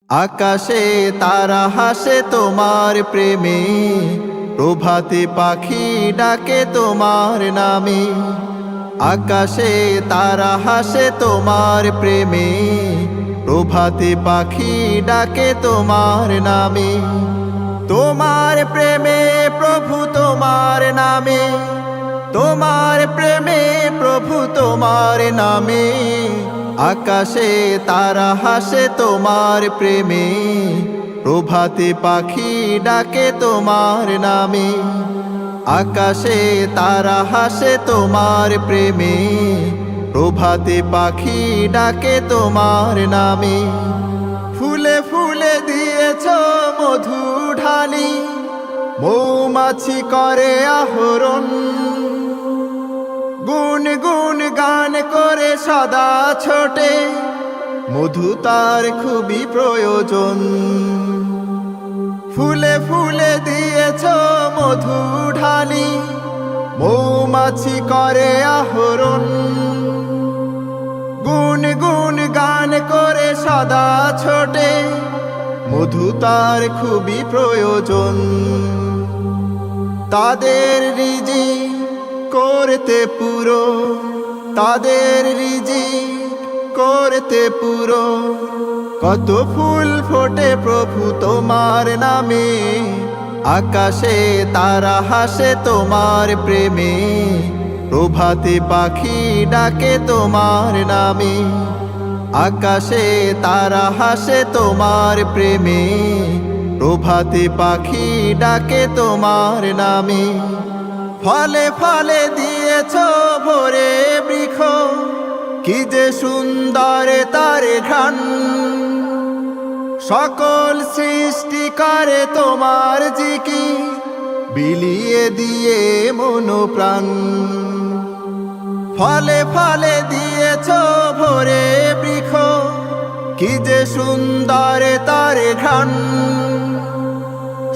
আকাশে তারা হাসে তোমার প্রেমে, প্রভাতে পাখি ডাকে তোমার নামে। আকাশে তারা হাসে তোমার প্রেমে, প্রভাতে পাখি ডাকে তোমার নামে। তোমার প্রেমে প্রভু তোমার নামে, তোমার প্রেমে প্রভু তোমার নামে। আকাশে তারা হাসে তোমার প্রেমে, প্রভাতে পাখি ডাকে তোমার নামে। আকাশে তারা হাসে তোমার প্রেমে, প্রভাতে পাখি ডাকে তোমার নামে। ফুলে ফুলে দিয়েছ মধু ঢালি, মৌমাছি করে আহরণ। গুন গুন গান করে সদা ছোটে, মধু তার খুবই প্রয়োজন। ফুলে ফুলে দিয়েছ মধু ঢালি, মৌমাছি করে আহরণ। গুন গুন গান করে সদা ছোটে, মধু তার খুবই প্রয়োজন। তাদের রিজিক করতে পুরো, তাদের রিজিক করতে পুরো। কত ফুল ফোটে প্রভু তোমার নামে। আকাশে তারা হাসে তোমার প্রেমে, প্রভাতে পাখি ডাকে তোমার নামে। আকাশে তারা হাসে তোমার প্রেমে, প্রভাতে পাখি ডাকে তোমার নামে। ফলে ফলে দিয়েছ ভরে বৃক্ষ, কি যে সুন্দর তার ঘ্রাণ। সকল সৃষ্টি করে তোমার জিকির, বিলিয়ে দিয়ে মন প্রাণ। ফলে ফলে দিয়েছ ভরে বৃক্ষ, কি যে সুন্দর তার ঘ্রাণ।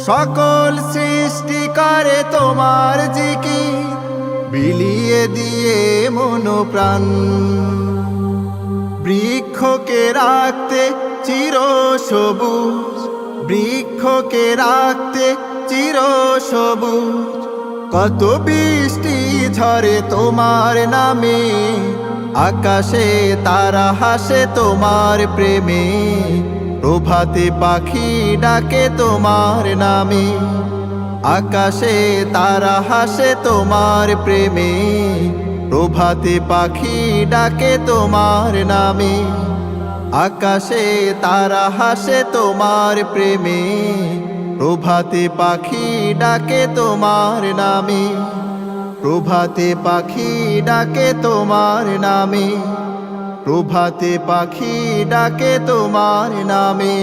সকল সৃষ্টি করে তোমার জিকির, বিলিয়ে দিয়ে মন প্রাণ। বৃক্ষকে রাখতে চির সবুজ, বৃক্ষকে রাখতে চির সবুজ। কত বৃষ্টি ঝরে তোমার নামে। আকাশে তারা হাসে তোমার প্রেমে, প্রভাতে পাখি ডাকে তোমার নামে। আকাশে তারা হাসে তোমার প্রেমে, প্রভাতে পাখি ডাকে তোমার নামে। আকাশে তারা হাসে তোমার প্রেমে, প্রভাতে পাখি ডাকে তোমার নামে। প্রভাতে পাখি ডাকে তোমার নামে, প্রভাতে পাখি ডাকে তোমার নামে।